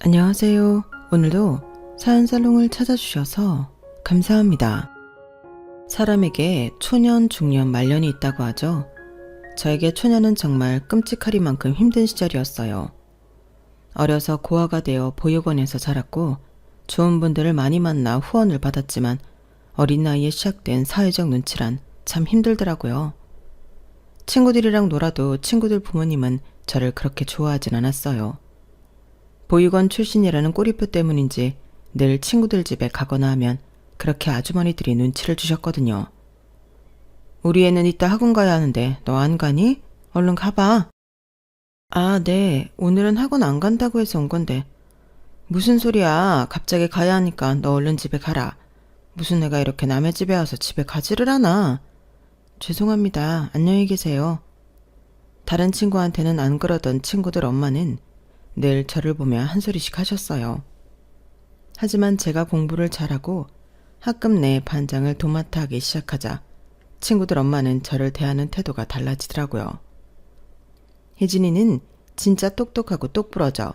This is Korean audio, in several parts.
안녕하세요. 오늘도 사연살롱을 찾아주셔서 감사합니다. 사람에게 초년, 중년, 말년이 있다고 하죠. 저에게 초년은 정말 끔찍하리만큼 힘든 시절이었어요. 어려서 고아가 되어 보육원에서 자랐고 좋은 분들을 많이 만나 후원을 받았지만 어린 나이에 시작된 사회적 눈치란 참 힘들더라고요. 친구들이랑 놀아도 친구들 부모님은 저를 그렇게 좋아하진 않았어요. 보육원 출신이라는 꼬리표 때문인지 늘 친구들 집에 가거나 하면 그렇게 아주머니들이 눈치를 주셨거든요. 우리 애는 이따 학원 가야 하는데 너 안 가니? 얼른 가봐. 아, 네. 오늘은 학원 안 간다고 해서 온 건데. 무슨 소리야. 갑자기 가야 하니까 너 얼른 집에 가라. 무슨 애가 이렇게 남의 집에 와서 집에 가지를 않아. 죄송합니다. 안녕히 계세요. 다른 친구한테는 안 그러던 친구들 엄마는 늘 저를 보며 한 소리씩 하셨어요. 하지만 제가 공부를 잘하고 학급 내 반장을 도맡아 하기 시작하자 친구들 엄마는 저를 대하는 태도가 달라지더라고요. 혜진이는 진짜 똑똑하고 똑부러져.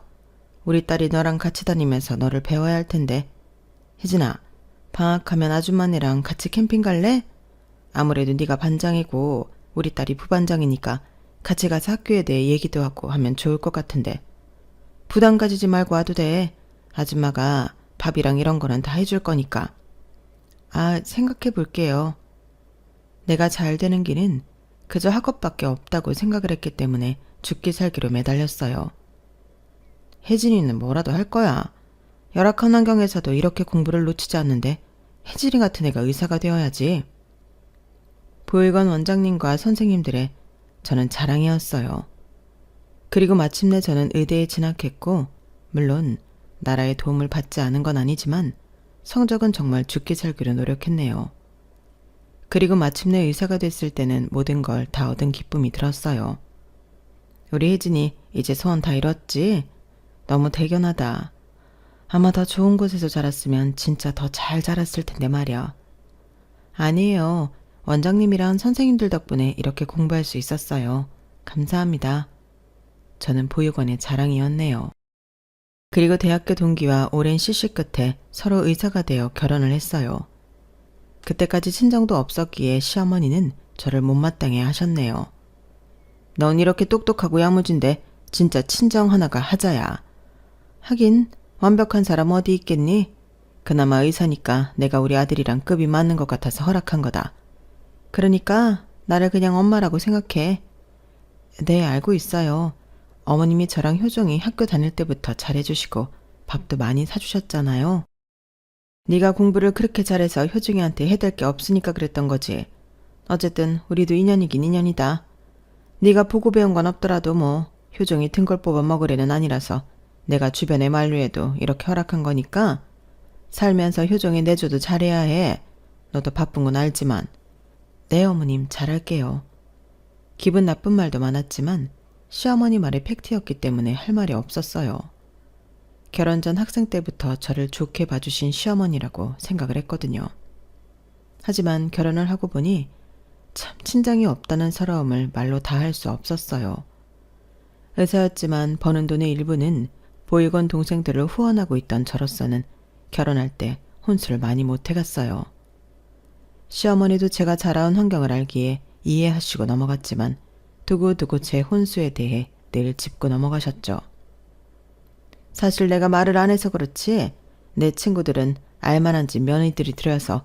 우리 딸이 너랑 같이 다니면서 너를 배워야 할 텐데. 혜진아, 방학하면 아줌마네랑 같이 캠핑 갈래? 아무래도 네가 반장이고 우리 딸이 부반장이니까 같이 가서 학교에 대해 얘기도 하고 하면 좋을 것 같은데. 부담 가지지 말고 와도 돼. 아줌마가 밥이랑 이런 거는 다 해줄 거니까. 아, 생각해 볼게요. 내가 잘 되는 길은 그저 학업밖에 없다고 생각을 했기 때문에 죽기 살기로 매달렸어요. 혜진이는 뭐라도 할 거야. 열악한 환경에서도 이렇게 공부를 놓치지 않는데 혜진이 같은 애가 의사가 되어야지. 보육원 원장님과 선생님들의 저는 자랑이었어요. 그리고 마침내 저는 의대에 진학했고 물론 나라의 도움을 받지 않은 건 아니지만 성적은 정말 죽기 살기로 노력했네요. 그리고 마침내 의사가 됐을 때는 모든 걸 다 얻은 기쁨이 들었어요. 우리 혜진이 이제 소원 다 이뤘지? 너무 대견하다. 아마 더 좋은 곳에서 자랐으면 진짜 더 잘 자랐을 텐데 말이야. 아니에요. 원장님이랑 선생님들 덕분에 이렇게 공부할 수 있었어요. 감사합니다. 저는 보육원의 자랑이었네요. 그리고 대학교 동기와 오랜 시시 끝에 서로 의사가 되어 결혼을 했어요. 그때까지 친정도 없었기에 시어머니는 저를 못마땅해 하셨네요. 넌 이렇게 똑똑하고 야무진데 진짜 친정 하나가 하자야. 하긴 완벽한 사람 어디 있겠니? 그나마 의사니까 내가 우리 아들이랑 급이 맞는 것 같아서 허락한 거다. 그러니까 나를 그냥 엄마라고 생각해. 네, 알고 있어요. 어머님이 저랑 효정이 학교 다닐 때부터 잘해주시고 밥도 많이 사주셨잖아요. 네가 공부를 그렇게 잘해서 효정이한테 해댈 게 없으니까 그랬던 거지. 어쨌든 우리도 인연이긴 인연이다. 네가 보고 배운 건 없더라도 뭐 효정이 등골 뽑아 먹으려는 아니라서 내가 주변에 만류해도 이렇게 허락한 거니까 살면서 효정이 내줘도 잘해야 해. 너도 바쁜 건 알지만. 네, 어머님 잘할게요. 기분 나쁜 말도 많았지만 시어머니 말이 팩트였기 때문에 할 말이 없었어요. 결혼 전 학생 때부터 저를 좋게 봐주신 시어머니라고 생각을 했거든요. 하지만 결혼을 하고 보니 참 친정이 없다는 서러움을 말로 다 할 수 없었어요. 의사였지만 버는 돈의 일부는 보육원 동생들을 후원하고 있던 저로서는 결혼할 때 혼수를 많이 못해갔어요. 시어머니도 제가 자라온 환경을 알기에 이해하시고 넘어갔지만 두고두고 제 혼수에 대해 늘 짚고 넘어가셨죠. 사실 내가 말을 안 해서 그렇지 내 친구들은 알만한지 며느리들이 들여서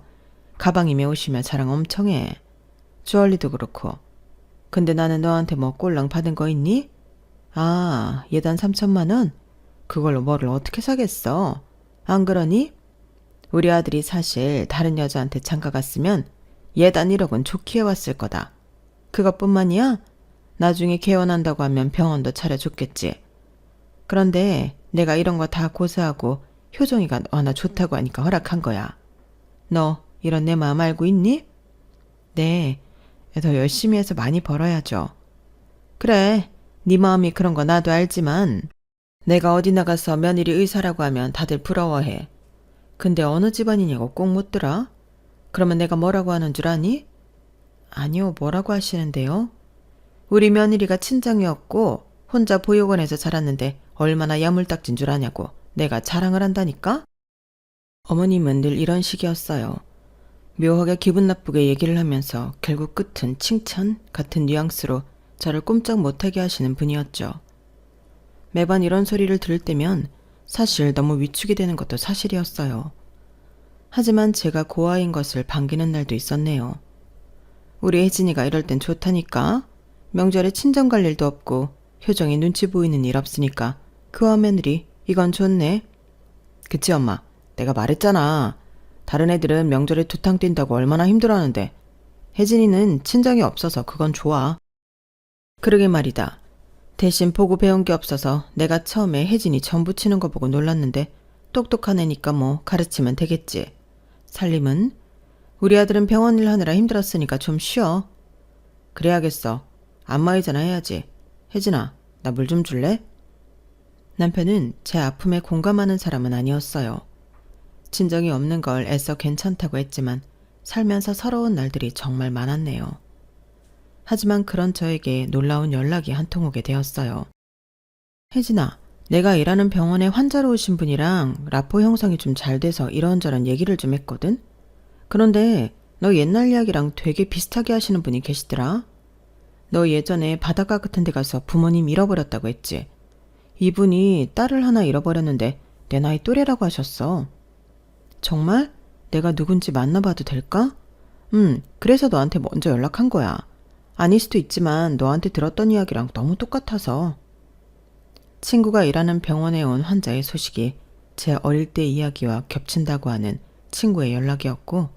가방이며 옷이며 자랑 엄청 해. 주얼리도 그렇고. 근데 나는 너한테 뭐 꼴랑 받은 거 있니? 아, 예단 3천만 원? 그걸로 뭐를 어떻게 사겠어? 안 그러니? 우리 아들이 사실 다른 여자한테 장가 갔으면 예단 1억은 좋게 해왔을 거다. 그것뿐만이야? 나중에 개원한다고 하면 병원도 차려줬겠지. 그런데 내가 이런 거 다 고사하고 효정이가 너나 좋다고 하니까 허락한 거야. 너 이런 내 마음 알고 있니? 네, 더 열심히 해서 많이 벌어야죠. 그래, 네 마음이 그런 거 나도 알지만 내가 어디 나가서 며느리 의사라고 하면 다들 부러워해. 근데 어느 집안이냐고 꼭 묻더라. 그러면 내가 뭐라고 하는 줄 아니? 아니요, 뭐라고 하시는데요? 우리 며느리가 친정이었고 혼자 보육원에서 자랐는데 얼마나 야물딱진 줄 아냐고. 내가 자랑을 한다니까? 어머님은 늘 이런 식이었어요. 묘하게 기분 나쁘게 얘기를 하면서 결국 끝은 칭찬 같은 뉘앙스로 저를 꼼짝 못하게 하시는 분이었죠. 매번 이런 소리를 들을 때면 사실 너무 위축이 되는 것도 사실이었어요. 하지만 제가 고아인 것을 반기는 날도 있었네요. 우리 혜진이가 이럴 땐 좋다니까. 명절에 친정 갈 일도 없고 효정이 눈치 보이는 일 없으니까 그와 며느리 이건 좋네. 그치 엄마, 내가 말했잖아. 다른 애들은 명절에 두탕 뛴다고 얼마나 힘들어하는데 혜진이는 친정이 없어서 그건 좋아. 그러게 말이다. 대신 보고 배운 게 없어서 내가 처음에 혜진이 전 부치는 거 보고 놀랐는데 똑똑한 애니까 뭐 가르치면 되겠지. 살림은? 우리 아들은 병원 일 하느라 힘들었으니까 좀 쉬어. 그래야겠어. 안마의자나 해야지. 혜진아, 나 물 좀 줄래? 남편은 제 아픔에 공감하는 사람은 아니었어요. 친정이 없는 걸 애써 괜찮다고 했지만 살면서 서러운 날들이 정말 많았네요. 하지만 그런 저에게 놀라운 연락이 한 통 오게 되었어요. 혜진아, 내가 일하는 병원에 환자로 오신 분이랑 라포 형성이 좀 잘 돼서 이런저런 얘기를 좀 했거든? 그런데 너 옛날 이야기랑 되게 비슷하게 하시는 분이 계시더라. 너 예전에 바닷가 같은 데 가서 부모님 잃어버렸다고 했지. 이분이 딸을 하나 잃어버렸는데 내 나이 또래라고 하셨어. 정말? 내가 누군지 만나봐도 될까? 그래서 너한테 먼저 연락한 거야. 아닐 수도 있지만 너한테 들었던 이야기랑 너무 똑같아서. 친구가 일하는 병원에 온 환자의 소식이 제 어릴 때 이야기와 겹친다고 하는 친구의 연락이었고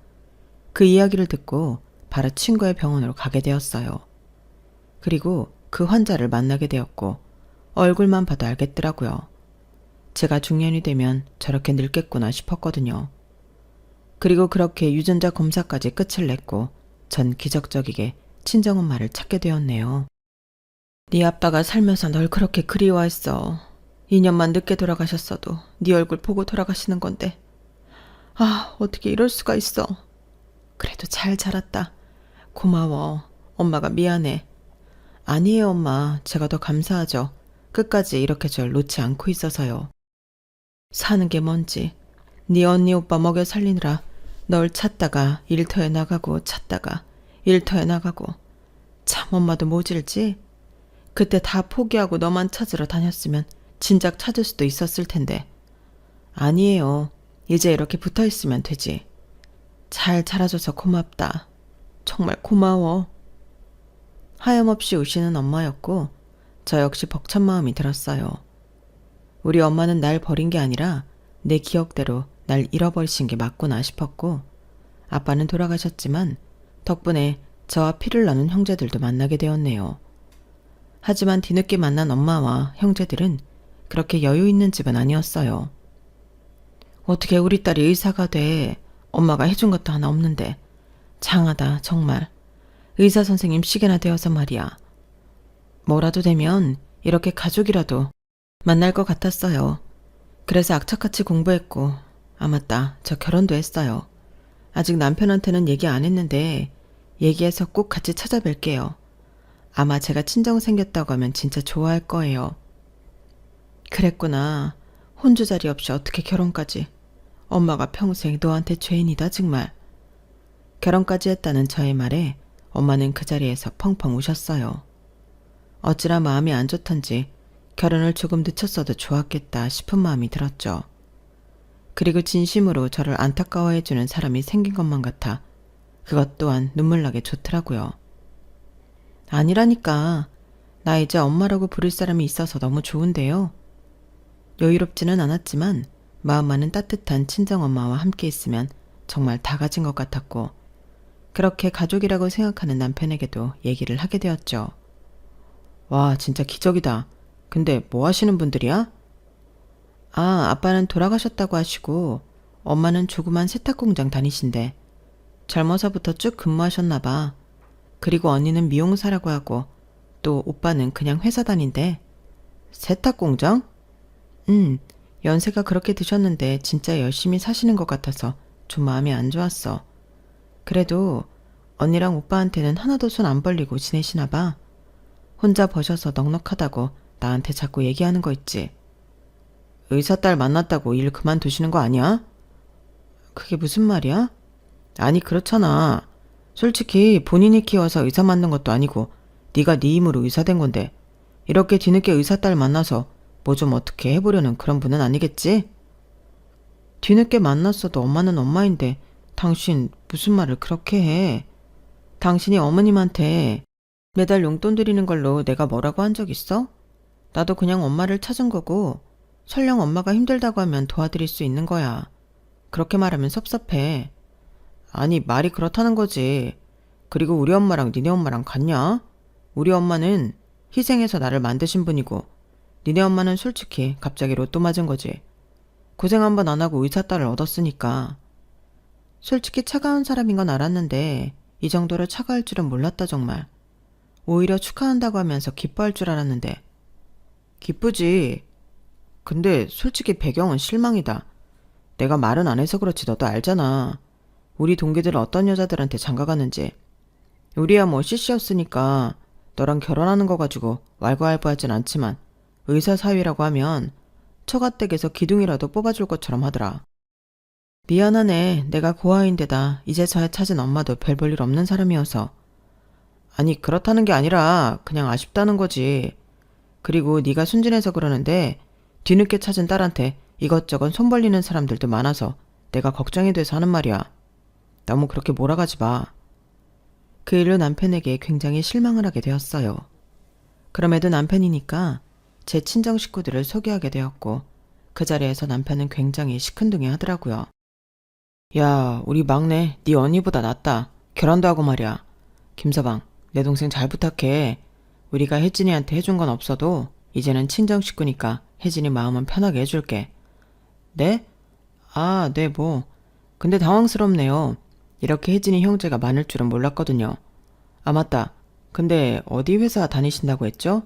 그 이야기를 듣고 바로 친구의 병원으로 가게 되었어요. 그리고 그 환자를 만나게 되었고 얼굴만 봐도 알겠더라고요. 제가 중년이 되면 저렇게 늙겠구나 싶었거든요. 그리고 그렇게 유전자 검사까지 끝을 냈고 전 기적적이게 친정엄마를 찾게 되었네요. 네 아빠가 살면서 널 그렇게 그리워했어. 2년만 늦게 돌아가셨어도 네 얼굴 보고 돌아가시는 건데. 아, 어떻게 이럴 수가 있어. 그래도 잘 자랐다. 고마워. 엄마가 미안해. 아니에요, 엄마. 제가 더 감사하죠. 끝까지 이렇게 절 놓지 않고 있어서요. 사는 게 뭔지. 네 언니 오빠 먹여 살리느라 널 찾다가 일터에 나가고 찾다가 일터에 나가고. 참 엄마도 모질지? 그때 다 포기하고 너만 찾으러 다녔으면 진작 찾을 수도 있었을 텐데. 아니에요. 이제 이렇게 붙어있으면 되지. 잘 자라줘서 고맙다. 정말 고마워. 하염없이 우시는 엄마였고 저 역시 벅찬 마음이 들었어요. 우리 엄마는 날 버린 게 아니라 내 기억대로 날 잃어버리신 게 맞구나 싶었고 아빠는 돌아가셨지만 덕분에 저와 피를 나눈 형제들도 만나게 되었네요. 하지만 뒤늦게 만난 엄마와 형제들은 그렇게 여유 있는 집은 아니었어요. 어떻게 우리 딸이 의사가 돼. 엄마가 해준 것도 하나 없는데. 장하다 정말. 의사 선생님 시계나 되어서 말이야. 뭐라도 되면 이렇게 가족이라도 만날 것 같았어요. 그래서 악착같이 공부했고 아 맞다 저 결혼도 했어요. 아직 남편한테는 얘기 안 했는데 얘기해서 꼭 같이 찾아뵐게요. 아마 제가 친정 생겼다고 하면 진짜 좋아할 거예요. 그랬구나. 혼주 자리 없이 어떻게 결혼까지. 엄마가 평생 너한테 죄인이다 정말. 결혼까지 했다는 저의 말에 엄마는 그 자리에서 펑펑 우셨어요. 어찌나 마음이 안 좋던지 결혼을 조금 늦췄어도 좋았겠다 싶은 마음이 들었죠. 그리고 진심으로 저를 안타까워해주는 사람이 생긴 것만 같아 그것 또한 눈물나게 좋더라고요. 아니라니까. 나 이제 엄마라고 부를 사람이 있어서 너무 좋은데요. 여유롭지는 않았지만 마음만은 따뜻한 친정엄마와 함께 있으면 정말 다 가진 것 같았고 그렇게 가족이라고 생각하는 남편에게도 얘기를 하게 되었죠. 와, 진짜 기적이다. 근데 뭐 하시는 분들이야? 아, 아빠는 돌아가셨다고 하시고 엄마는 조그만 세탁공장 다니신대. 젊어서부터 쭉 근무하셨나 봐. 그리고 언니는 미용사라고 하고 또 오빠는 그냥 회사 다닌대. 세탁공장? 연세가 그렇게 드셨는데 진짜 열심히 사시는 것 같아서 좀 마음이 안 좋았어. 그래도 언니랑 오빠한테는 하나도 손 안 벌리고 지내시나 봐. 혼자 버셔서 넉넉하다고 나한테 자꾸 얘기하는 거 있지. 의사 딸 만났다고 일 그만두시는 거 아니야? 그게 무슨 말이야? 아니 그렇잖아. 솔직히 본인이 키워서 의사 만든 것도 아니고 네가 네 힘으로 의사 된 건데 이렇게 뒤늦게 의사 딸 만나서 뭐 좀 어떻게 해보려는 그런 분은 아니겠지? 뒤늦게 만났어도 엄마는 엄마인데 당신 무슨 말을 그렇게 해? 당신이 어머님한테 매달 용돈 드리는 걸로 내가 뭐라고 한 적 있어? 나도 그냥 엄마를 찾은 거고 설령 엄마가 힘들다고 하면 도와드릴 수 있는 거야. 그렇게 말하면 섭섭해. 아니 말이 그렇다는 거지. 그리고 우리 엄마랑 니네 엄마랑 같냐? 우리 엄마는 희생해서 나를 만드신 분이고 니네 엄마는 솔직히 갑자기 로또 맞은 거지. 고생 한번 안 하고 의사 딸을 얻었으니까. 솔직히 차가운 사람인 건 알았는데 이 정도로 차가울 줄은 몰랐다 정말. 오히려 축하한다고 하면서 기뻐할 줄 알았는데. 기쁘지. 근데 솔직히 배경은 실망이다. 내가 말은 안 해서 그렇지 너도 알잖아. 우리 동기들 어떤 여자들한테 장가가는지. 우리야 뭐 CC였으니까 너랑 결혼하는 거 가지고 왈가왈부하진 않지만 의사 사위라고 하면 처가댁에서 기둥이라도 뽑아줄 것처럼 하더라. 미안하네. 내가 고아인데다 이제서야 찾은 엄마도 별 볼 일 없는 사람이어서. 아니 그렇다는 게 아니라 그냥 아쉽다는 거지. 그리고 네가 순진해서 그러는데 뒤늦게 찾은 딸한테 이것저것 손 벌리는 사람들도 많아서 내가 걱정이 돼서 하는 말이야. 너무 그렇게 몰아가지 마. 그 일로 남편에게 굉장히 실망을 하게 되었어요. 그럼에도 남편이니까 제 친정 식구들을 소개하게 되었고 그 자리에서 남편은 굉장히 시큰둥해 하더라고요. 야, 우리 막내 네 언니보다 낫다. 결혼도 하고 말이야. 김서방, 내 동생 잘 부탁해. 우리가 혜진이한테 해준 건 없어도 이제는 친정 식구니까 혜진이 마음은 편하게 해줄게. 네? 아, 네 뭐. 근데 당황스럽네요. 이렇게 혜진이 형제가 많을 줄은 몰랐거든요. 아 맞다. 근데 어디 회사 다니신다고 했죠?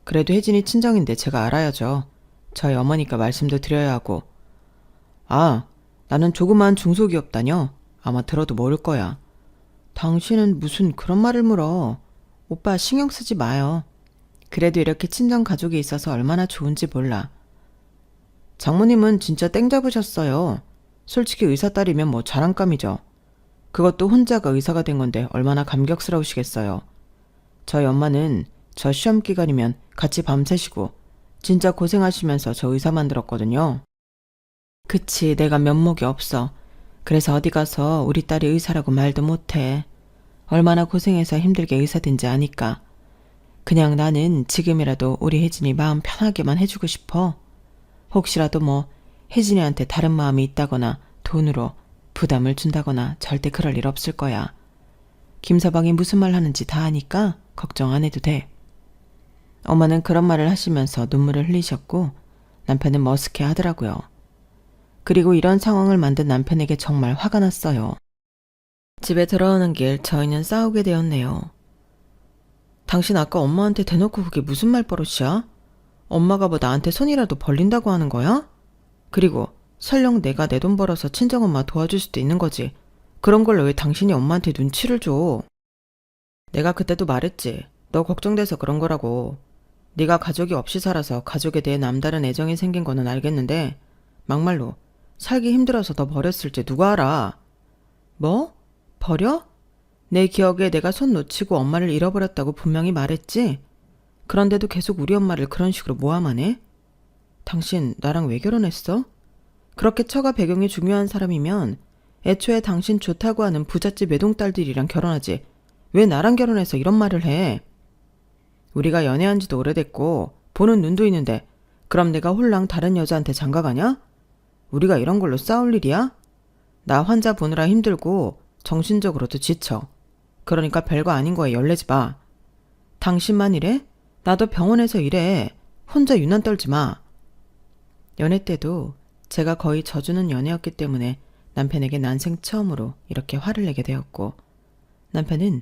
그래도 혜진이 친정인데 제가 알아야죠. 저희 어머니까 말씀도 드려야 하고. 아, 나는 조그만 중소기업 다녀. 아마 들어도 모를 거야. 당신은 무슨 그런 말을 물어. 오빠 신경 쓰지 마요. 그래도 이렇게 친정 가족이 있어서 얼마나 좋은지 몰라. 장모님은 진짜 땡 잡으셨어요. 솔직히 의사 딸이면 뭐 자랑감이죠. 그것도 혼자가 의사가 된 건데 얼마나 감격스러우시겠어요. 저희 엄마는 저 시험 기간이면 같이 밤새시고 진짜 고생하시면서 저 의사 만들었거든요. 그치, 내가 면목이 없어. 그래서 어디 가서 우리 딸이 의사라고 말도 못해. 얼마나 고생해서 힘들게 의사된지 아니까. 그냥 나는 지금이라도 우리 혜진이 마음 편하게만 해주고 싶어. 혹시라도 뭐 혜진이한테 다른 마음이 있다거나 돈으로 부담을 준다거나 절대 그럴 일 없을 거야. 김서방이 무슨 말 하는지 다 아니까 걱정 안 해도 돼. 엄마는 그런 말을 하시면서 눈물을 흘리셨고 남편은 머쓱해 하더라고요. 그리고 이런 상황을 만든 남편에게 정말 화가 났어요. 집에 들어오는 길 저희는 싸우게 되었네요. 당신 아까 엄마한테 대놓고 그게 무슨 말버릇이야? 엄마가 뭐 나한테 손이라도 벌린다고 하는 거야? 그리고 설령 내가 내 돈 벌어서 친정엄마 도와줄 수도 있는 거지. 그런 걸로 왜 당신이 엄마한테 눈치를 줘? 내가 그때도 말했지. 너 걱정돼서 그런 거라고. 네가 가족이 없이 살아서 가족에 대해 남다른 애정이 생긴 거는 알겠는데 막말로 살기 힘들어서 너 버렸을지 누가 알아? 뭐? 버려? 내 기억에 내가 손 놓치고 엄마를 잃어버렸다고 분명히 말했지? 그런데도 계속 우리 엄마를 그런 식으로 모함하네? 당신 나랑 왜 결혼했어? 그렇게 처가 배경이 중요한 사람이면 애초에 당신 좋다고 하는 부잣집 외동딸들이랑 결혼하지. 왜 나랑 결혼해서 이런 말을 해? 우리가 연애한 지도 오래됐고 보는 눈도 있는데 그럼 내가 홀랑 다른 여자한테 장가가냐? 우리가 이런 걸로 싸울 일이야? 나 환자 보느라 힘들고 정신적으로도 지쳐. 그러니까 별거 아닌 거에 열내지 마. 당신만 이래? 나도 병원에서 일해. 혼자 유난 떨지 마. 연애 때도 제가 거의 져주는 연애였기 때문에 남편에게 난생 처음으로 이렇게 화를 내게 되었고 남편은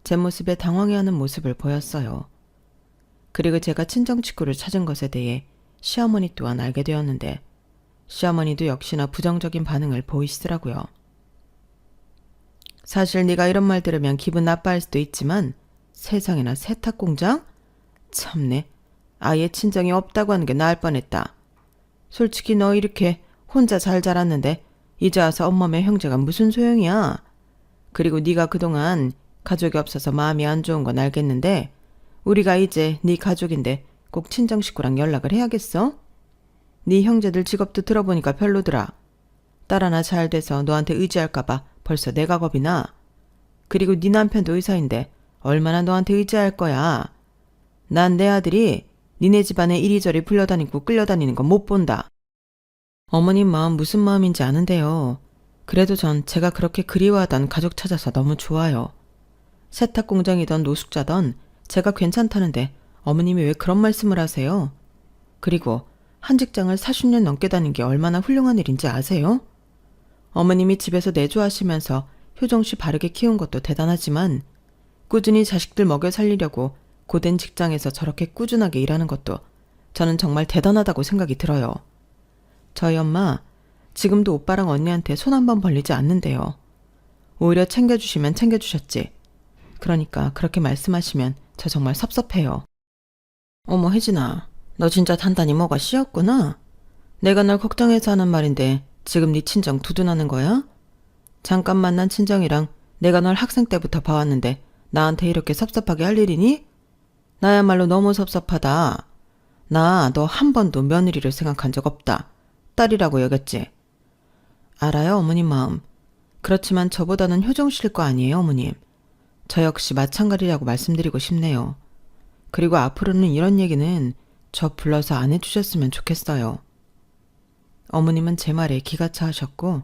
제 모습에 당황해하는 모습을 보였어요. 그리고 제가 친정 식구를 찾은 것에 대해 시어머니 또한 알게 되었는데 시어머니도 역시나 부정적인 반응을 보이시더라고요. 사실 네가 이런 말 들으면 기분 나빠할 수도 있지만 세상에나 세탁공장? 참네. 아예 친정이 없다고 하는 게 나을 뻔했다. 솔직히 너 이렇게 혼자 잘 자랐는데 이제 와서 엄마며 형제가 무슨 소용이야. 그리고 네가 그동안 가족이 없어서 마음이 안 좋은 건 알겠는데 우리가 이제 네 가족인데 꼭 친정 식구랑 연락을 해야겠어? 네 형제들 직업도 들어보니까 별로더라. 딸 하나 잘 돼서 너한테 의지할까봐 벌써 내가 겁이 나. 그리고 네 남편도 의사인데 얼마나 너한테 의지할 거야. 난 내 아들이 니네 집안에 이리저리 불려다니고 끌려다니는 건 못 본다. 어머님 마음 무슨 마음인지 아는데요. 그래도 전 제가 그렇게 그리워하던 가족 찾아서 너무 좋아요. 세탁 공장이던 노숙자던 제가 괜찮다는데 어머님이 왜 그런 말씀을 하세요? 그리고 한 직장을 40년 넘게 다닌 게 얼마나 훌륭한 일인지 아세요? 어머님이 집에서 내조하시면서 효정씨 바르게 키운 것도 대단하지만 꾸준히 자식들 먹여 살리려고 고된 직장에서 저렇게 꾸준하게 일하는 것도 저는 정말 대단하다고 생각이 들어요. 저희 엄마 지금도 오빠랑 언니한테 손 한 번 벌리지 않는데요. 오히려 챙겨주시면 챙겨주셨지. 그러니까 그렇게 말씀하시면 저 정말 섭섭해요. 어머 혜진아, 너 진짜 단단히 뭐가 씌었구나. 내가 널 걱정해서 하는 말인데 지금 네 친정 두둔하는 거야? 잠깐 만난 친정이랑 내가 널 학생 때부터 봐왔는데 나한테 이렇게 섭섭하게 할 일이니? 나야말로 너무 섭섭하다. 나 너 한 번도 며느리를 생각한 적 없다. 딸이라고 여겼지. 알아요, 어머님 마음. 그렇지만 저보다는 효정씨일 거 아니에요, 어머님. 저 역시 마찬가지라고 말씀드리고 싶네요. 그리고 앞으로는 이런 얘기는 저 불러서 안 해주셨으면 좋겠어요. 어머님은 제 말에 기가 차하셨고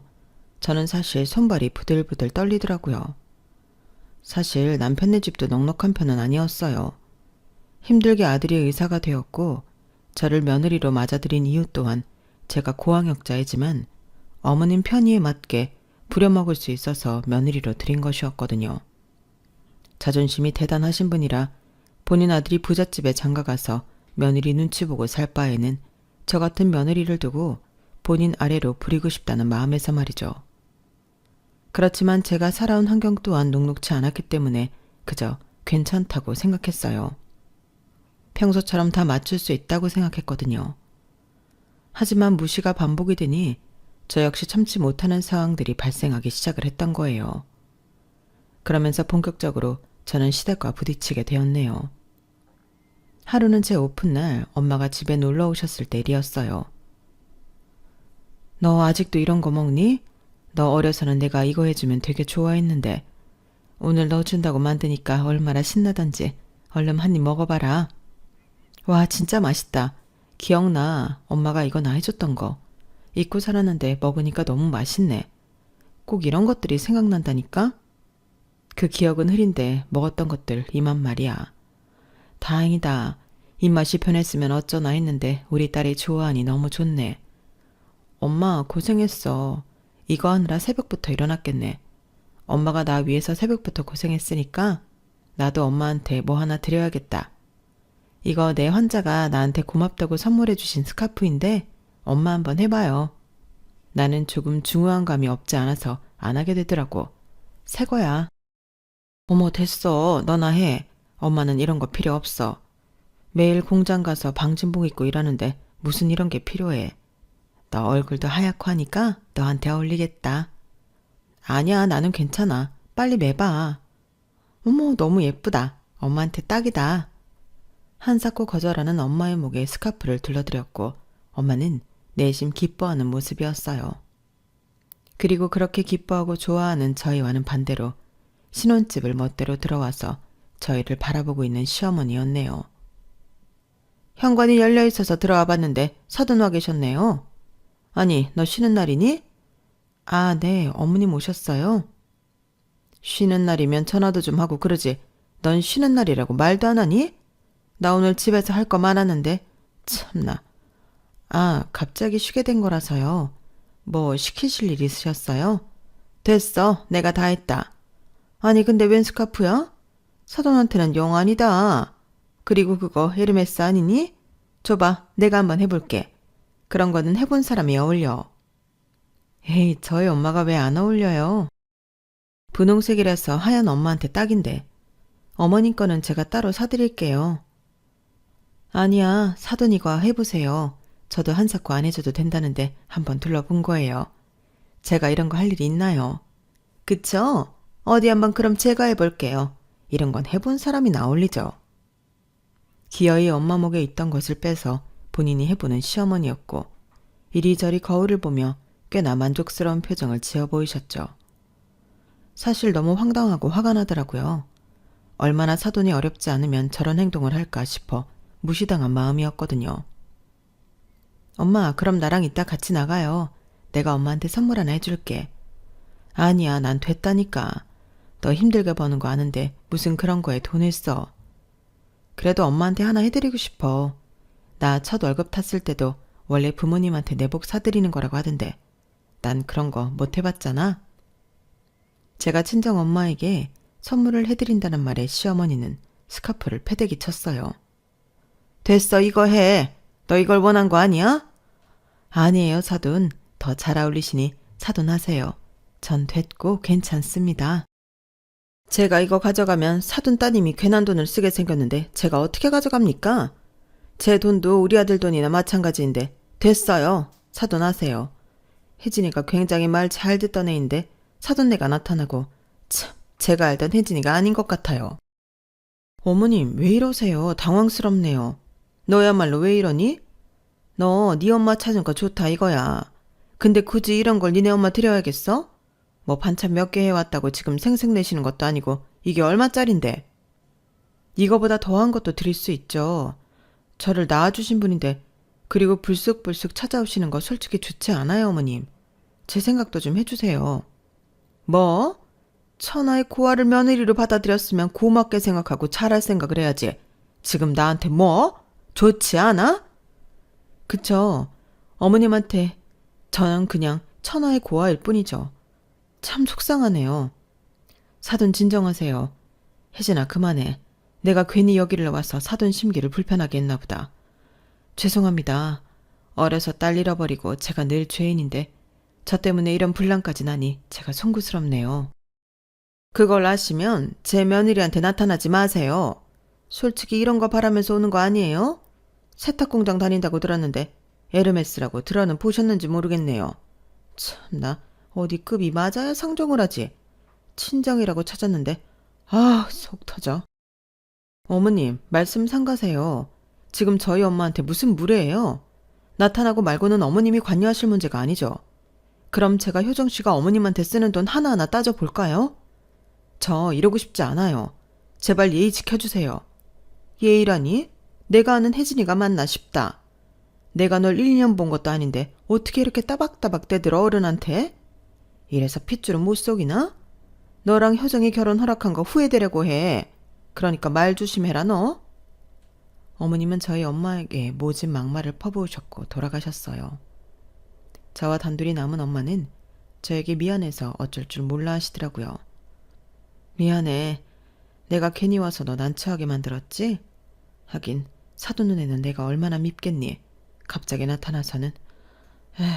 저는 사실 손발이 부들부들 떨리더라고요. 사실 남편네 집도 넉넉한 편은 아니었어요. 힘들게 아들이 의사가 되었고 저를 며느리로 맞아들인 이유 또한 제가 고학력자이지만 어머님 편의에 맞게 부려먹을 수 있어서 며느리로 들인 것이었거든요. 자존심이 대단하신 분이라 본인 아들이 부잣집에 장가가서 며느리 눈치 보고 살 바에는 저 같은 며느리를 두고 본인 아래로 부리고 싶다는 마음에서 말이죠. 그렇지만 제가 살아온 환경 또한 녹록치 않았기 때문에 그저 괜찮다고 생각했어요. 평소처럼 다 맞출 수 있다고 생각했거든요. 하지만 무시가 반복이 되니 저 역시 참지 못하는 상황들이 발생하기 시작을 했던 거예요. 그러면서 본격적으로 저는 시댁과 부딪히게 되었네요. 하루는 제 오픈날 엄마가 집에 놀러 오셨을 때 일이었어요. 너 아직도 이런 거 먹니? 너 어려서는 내가 이거 해주면 되게 좋아했는데 오늘 너 준다고 만드니까 얼마나 신나던지 얼른 한 입 먹어봐라. 와 진짜 맛있다. 기억나. 엄마가 이거 나 해줬던 거. 잊고 살았는데 먹으니까 너무 맛있네. 꼭 이런 것들이 생각난다니까? 그 기억은 흐린데 먹었던 것들 이만 말이야. 다행이다. 입맛이 변했으면 어쩌나 했는데 우리 딸이 좋아하니 너무 좋네. 엄마 고생했어. 이거 하느라 새벽부터 일어났겠네. 엄마가 나 위해서 새벽부터 고생했으니까 나도 엄마한테 뭐 하나 드려야겠다. 이거 내 환자가 나한테 고맙다고 선물해 주신 스카프인데 엄마 한번 해봐요. 나는 조금 중후한 감이 없지 않아서 안 하게 되더라고. 새 거야. 어머 됐어. 너나 해. 엄마는 이런 거 필요 없어. 매일 공장 가서 방진복 입고 일하는데 무슨 이런 게 필요해. 너 얼굴도 하얗고 하니까 너한테 어울리겠다. 아니야 나는 괜찮아. 빨리 매봐. 어머 너무 예쁘다. 엄마한테 딱이다. 한사코 거절하는 엄마의 목에 스카프를 둘러드렸고 엄마는 내심 기뻐하는 모습이었어요. 그리고 그렇게 기뻐하고 좋아하는 저희와는 반대로 신혼집을 멋대로 들어와서 저희를 바라보고 있는 시어머니였네요. 현관이 열려있어서 들어와 봤는데 서둔 와 계셨네요. 아니 너 쉬는 날이니? 아 네 어머님 오셨어요? 쉬는 날이면 전화도 좀 하고 그러지. 넌 쉬는 날이라고 말도 안 하니? 나 오늘 집에서 할 거 많았는데 참나. 아 갑자기 쉬게 된 거라서요. 뭐 시키실 일 있으셨어요? 됐어 내가 다 했다. 아니 근데 웬 스카프야? 사돈한테는 영 아니다. 그리고 그거 헤르메스 아니니? 줘봐 내가 한번 해볼게. 그런 거는 해본 사람이 어울려. 에이 저희 엄마가 왜 안 어울려요? 분홍색이라서 하얀 엄마한테 딱인데. 어머님 거는 제가 따로 사드릴게요. 아니야 사돈 이거 해보세요. 저도 한사코 안 해줘도 된다는데 한번 둘러본 거예요. 제가 이런 거 할 일이 있나요? 그쵸? 어디 한번 그럼 제가 해볼게요. 이런 건 해본 사람이 나올리죠. 기어이 엄마 목에 있던 것을 빼서 본인이 해보는 시어머니였고 이리저리 거울을 보며 꽤나 만족스러운 표정을 지어 보이셨죠. 사실 너무 황당하고 화가 나더라고요. 얼마나 사돈이 어렵지 않으면 저런 행동을 할까 싶어 무시당한 마음이었거든요. 엄마, 그럼 나랑 이따 같이 나가요. 내가 엄마한테 선물 하나 해줄게. 아니야, 난 됐다니까. 너 힘들게 버는 거 아는데 무슨 그런 거에 돈을 써. 그래도 엄마한테 하나 해드리고 싶어. 나 첫 월급 탔을 때도 원래 부모님한테 내복 사드리는 거라고 하던데 난 그런 거 못 해봤잖아. 제가 친정 엄마에게 선물을 해드린다는 말에 시어머니는 스카프를 패대기 쳤어요. 됐어, 이거 해. 너 이걸 원한 거 아니야? 아니에요, 사돈. 더 잘 어울리시니 사돈 하세요. 전 됐고 괜찮습니다. 제가 이거 가져가면 사돈 따님이 괜한 돈을 쓰게 생겼는데 제가 어떻게 가져갑니까? 제 돈도 우리 아들 돈이나 마찬가지인데 됐어요. 사돈 하세요. 혜진이가 굉장히 말 잘 듣던 애인데 사돈네가 나타나고 참 제가 알던 혜진이가 아닌 것 같아요. 어머님 왜 이러세요? 당황스럽네요. 너야말로 왜 이러니? 너 네 엄마 찾은 거 좋다 이거야. 근데 굳이 이런 걸 니네 엄마 드려야겠어? 뭐 반찬 몇 개 해왔다고 지금 생색내시는 것도 아니고 이게 얼마짜린데? 이거보다 더한 것도 드릴 수 있죠. 저를 낳아주신 분인데 그리고 불쑥불쑥 찾아오시는 거 솔직히 좋지 않아요, 어머님. 제 생각도 좀 해주세요. 뭐? 천하의 고아를 며느리로 받아들였으면 고맙게 생각하고 잘할 생각을 해야지. 지금 나한테 뭐? 좋지 않아? 그쵸. 어머님한테 저는 그냥 천하의 고아일 뿐이죠. 참 속상하네요. 사돈 진정하세요. 혜진아 그만해. 내가 괜히 여기를 와서 사돈 심기를 불편하게 했나 보다. 죄송합니다. 어려서 딸 잃어버리고 제가 늘 죄인인데 저 때문에 이런 분란까지 나니 제가 송구스럽네요. 그걸 아시면 제 며느리한테 나타나지 마세요. 솔직히 이런 거 바라면서 오는 거 아니에요? 세탁공장 다닌다고 들었는데 에르메스라고 들어는 보셨는지 모르겠네요. 참나 어디 급이 맞아야 상종을 하지. 친정이라고 찾았는데 속 터져. 어머님 말씀 삼가세요. 지금 저희 엄마한테 무슨 무례예요? 나타나고 말고는 어머님이 관여하실 문제가 아니죠. 그럼 제가 효정씨가 어머님한테 쓰는 돈 하나하나 따져볼까요? 저 이러고 싶지 않아요. 제발 예의 지켜주세요. 예의라니? 내가 아는 혜진이가 맞나 싶다. 내가 널 1년 본 것도 아닌데 어떻게 이렇게 따박따박 떼들어 어른한테? 이래서 핏줄은 못 속이나? 너랑 효정이 결혼 허락한 거 후회되려고 해. 그러니까 말 조심해라 너. 어머님은 저희 엄마에게 모진 막말을 퍼부으셨고 돌아가셨어요. 저와 단둘이 남은 엄마는 저에게 미안해서 어쩔 줄 몰라 하시더라고요. 미안해. 내가 괜히 와서 너 난처하게 만들었지? 하긴 사돈 눈에는 내가 얼마나 밉겠니? 갑자기 나타나서는 에휴,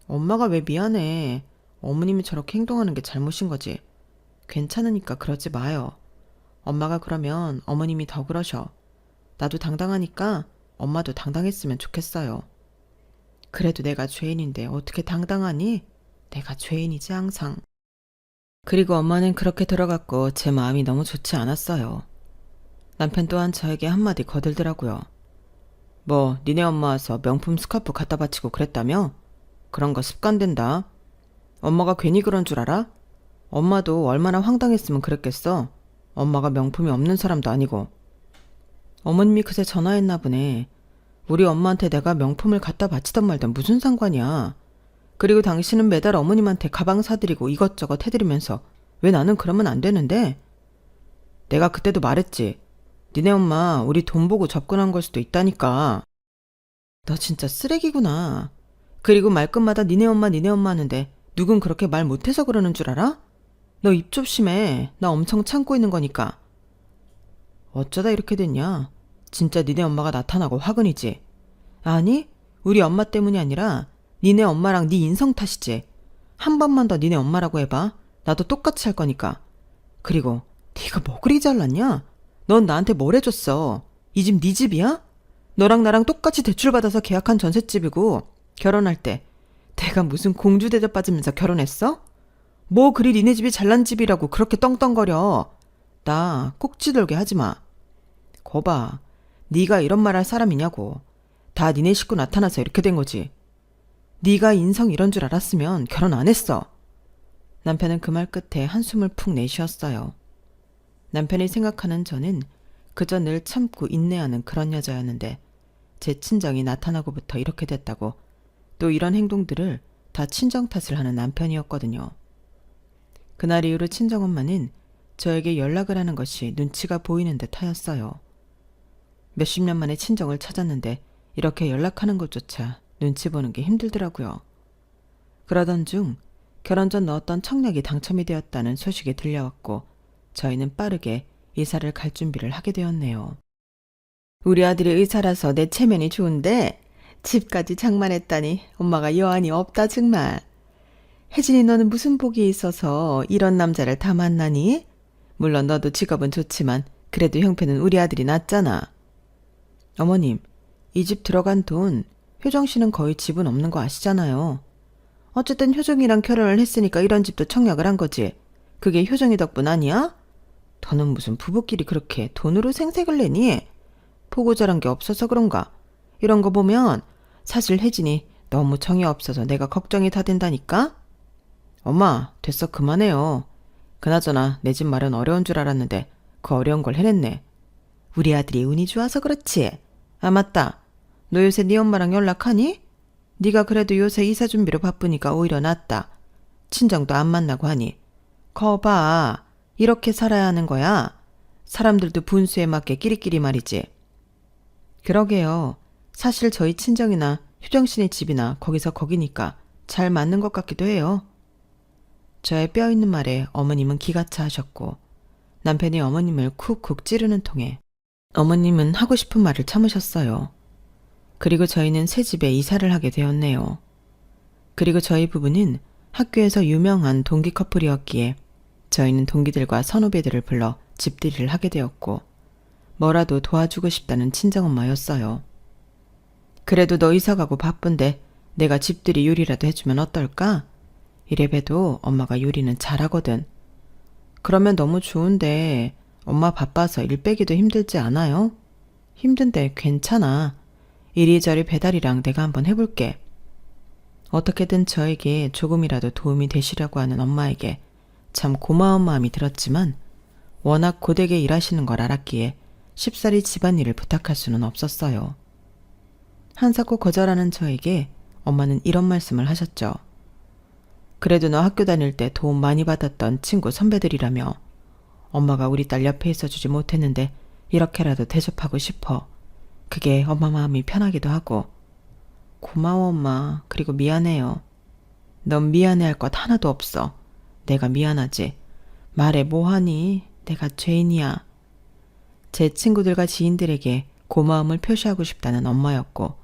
엄마가 왜 미안해. 어머님이 저렇게 행동하는 게 잘못인 거지. 괜찮으니까 그러지 마요. 엄마가 그러면 어머님이 더 그러셔. 나도 당당하니까 엄마도 당당했으면 좋겠어요. 그래도 내가 죄인인데 어떻게 당당하니? 내가 죄인이지 항상. 그리고 엄마는 그렇게 들어갔고 제 마음이 너무 좋지 않았어요. 남편 또한 저에게 한마디 거들더라고요. 뭐 니네 엄마 와서 명품 스카프 갖다 바치고 그랬다며? 그런 거 습관된다. 엄마가 괜히 그런 줄 알아? 엄마도 얼마나 황당했으면 그랬겠어. 엄마가 명품이 없는 사람도 아니고. 어머님이 그새 전화했나 보네. 우리 엄마한테 내가 명품을 갖다 바치던 말던 무슨 상관이야. 그리고 당신은 매달 어머님한테 가방 사드리고 이것저것 해드리면서 왜 나는 그러면 안 되는데? 내가 그때도 말했지. 니네 엄마 우리 돈 보고 접근한 걸 수도 있다니까. 너 진짜 쓰레기구나. 그리고 말끝마다 니네 엄마 하는데 누군 그렇게 말 못해서 그러는 줄 알아? 너 입 좀 심해. 나 엄청 참고 있는 거니까. 어쩌다 이렇게 됐냐? 진짜 니네 엄마가 나타나고 화근이지. 아니, 우리 엄마 때문이 아니라 니네 엄마랑 네 인성 탓이지. 한 번만 더 니네 엄마라고 해봐. 나도 똑같이 할 거니까. 그리고 네가 뭐 그리 잘났냐? 넌 나한테 뭘 해줬어? 이 집 네 집이야? 너랑 나랑 똑같이 대출받아서 계약한 전셋집이고 결혼할 때 내가 무슨 공주 대접 받으면서 결혼했어? 뭐 그리 니네 집이 잘난 집이라고 그렇게 떵떵거려. 나 꼭지 돌게 하지 마. 거봐, 네가 이런 말 할 사람이냐고. 다 니네 식구 나타나서 이렇게 된 거지. 네가 인성 이런 줄 알았으면 결혼 안 했어. 남편은 그 말 끝에 한숨을 푹 내쉬었어요. 남편이 생각하는 저는 그저 늘 참고 인내하는 그런 여자였는데 제 친정이 나타나고부터 이렇게 됐다고 또 이런 행동들을 다 친정 탓을 하는 남편이었거든요. 그날 이후로 친정엄마는 저에게 연락을 하는 것이 눈치가 보이는 듯 하였어요. 몇십 년 만에 친정을 찾았는데 이렇게 연락하는 것조차 눈치 보는 게 힘들더라고요. 그러던 중 결혼 전 넣었던 청약이 당첨이 되었다는 소식이 들려왔고 저희는 빠르게 이사를 갈 준비를 하게 되었네요. 우리 아들이 의사라서 내 체면이 좋은데 집까지 장만했다니 엄마가 여한이 없다 정말. 혜진이 너는 무슨 복이 있어서 이런 남자를 다 만나니? 물론 너도 직업은 좋지만 그래도 형편은 우리 아들이 낫잖아. 어머님, 이 집 들어간 돈 효정 씨는 거의 집은 없는 거 아시잖아요. 어쨌든 효정이랑 결혼을 했으니까 이런 집도 청약을 한 거지. 그게 효정이 덕분 아니야? 너는 무슨 부부끼리 그렇게 돈으로 생색을 내니? 보고 자란 게 없어서 그런가? 이런 거 보면 사실 혜진이 너무 정이 없어서 내가 걱정이 다 된다니까? 엄마, 됐어 그만해요. 그나저나 내 집 마련 어려운 줄 알았는데 그 어려운 걸 해냈네. 우리 아들이 운이 좋아서 그렇지. 아 맞다. 너 요새 네 엄마랑 연락하니? 네가 그래도 요새 이사 준비로 바쁘니까 오히려 낫다. 친정도 안 만나고 하니. 거봐. 이렇게 살아야 하는 거야. 사람들도 분수에 맞게 끼리끼리 말이지. 그러게요. 사실 저희 친정이나 효정씨네 집이나 거기서 거기니까 잘 맞는 것 같기도 해요. 저의 뼈있는 말에 어머님은 기가 차 하셨고 남편이 어머님을 쿡쿡 찌르는 통에 어머님은 하고 싶은 말을 참으셨어요. 그리고 저희는 새 집에 이사를 하게 되었네요. 그리고 저희 부부는 학교에서 유명한 동기 커플이었기에 저희는 동기들과 선후배들을 불러 집들이를 하게 되었고 뭐라도 도와주고 싶다는 친정엄마였어요. 그래도 너 이사가고 바쁜데 내가 집들이 요리라도 해주면 어떨까? 이래봬도 엄마가 요리는 잘하거든. 그러면 너무 좋은데 엄마 바빠서 일 빼기도 힘들지 않아요? 힘든데 괜찮아. 이리저리 배달이랑 내가 한번 해볼게. 어떻게든 저에게 조금이라도 도움이 되시려고 하는 엄마에게 참 고마운 마음이 들었지만 워낙 고되게 일하시는 걸 알았기에 쉽사리 집안일을 부탁할 수는 없었어요. 한사코 거절하는 저에게 엄마는 이런 말씀을 하셨죠. 그래도 너 학교 다닐 때 도움 많이 받았던 친구 선배들이라며 엄마가 우리 딸 옆에 있어주지 못했는데 이렇게라도 대접하고 싶어. 그게 엄마 마음이 편하기도 하고. 고마워 엄마. 그리고 미안해요. 넌 미안해할 것 하나도 없어. 내가 미안하지. 말해 뭐하니? 내가 죄인이야. 제 친구들과 지인들에게 고마움을 표시하고 싶다는 엄마였고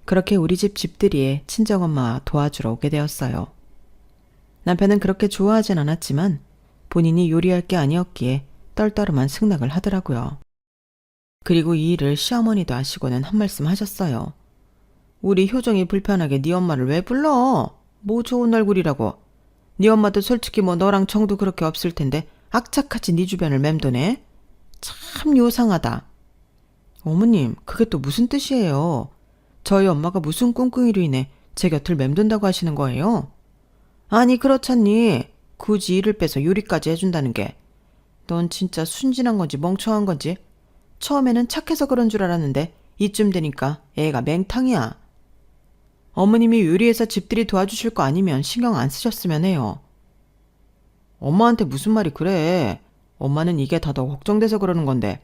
그렇게 우리 집 집들이에 친정엄마와 도와주러 오게 되었어요. 남편은 그렇게 좋아하진 않았지만 본인이 요리할 게 아니었기에 떨떠름한 승낙을 하더라고요. 그리고 이 일을 시어머니도 아시고는 한 말씀 하셨어요. 우리 효정이 불편하게 네 엄마를 왜 불러? 뭐 좋은 얼굴이라고. 네 엄마도 솔직히 뭐 너랑 정도 그렇게 없을 텐데 악착같이 네 주변을 맴도네. 참 요상하다. 어머님, 그게 또 무슨 뜻이에요? 저희 엄마가 무슨 꿍꿍이로 인해 제 곁을 맴돈다고 하시는 거예요? 아니 그렇잖니. 굳이 일을 빼서 요리까지 해준다는 게. 넌 진짜 순진한 건지 멍청한 건지. 처음에는 착해서 그런 줄 알았는데 이쯤 되니까 애가 맹탕이야. 어머님이 요리해서 집들이 도와주실 거 아니면 신경 안 쓰셨으면 해요. 엄마한테 무슨 말이 그래. 엄마는 이게 다 너 걱정돼서 그러는 건데.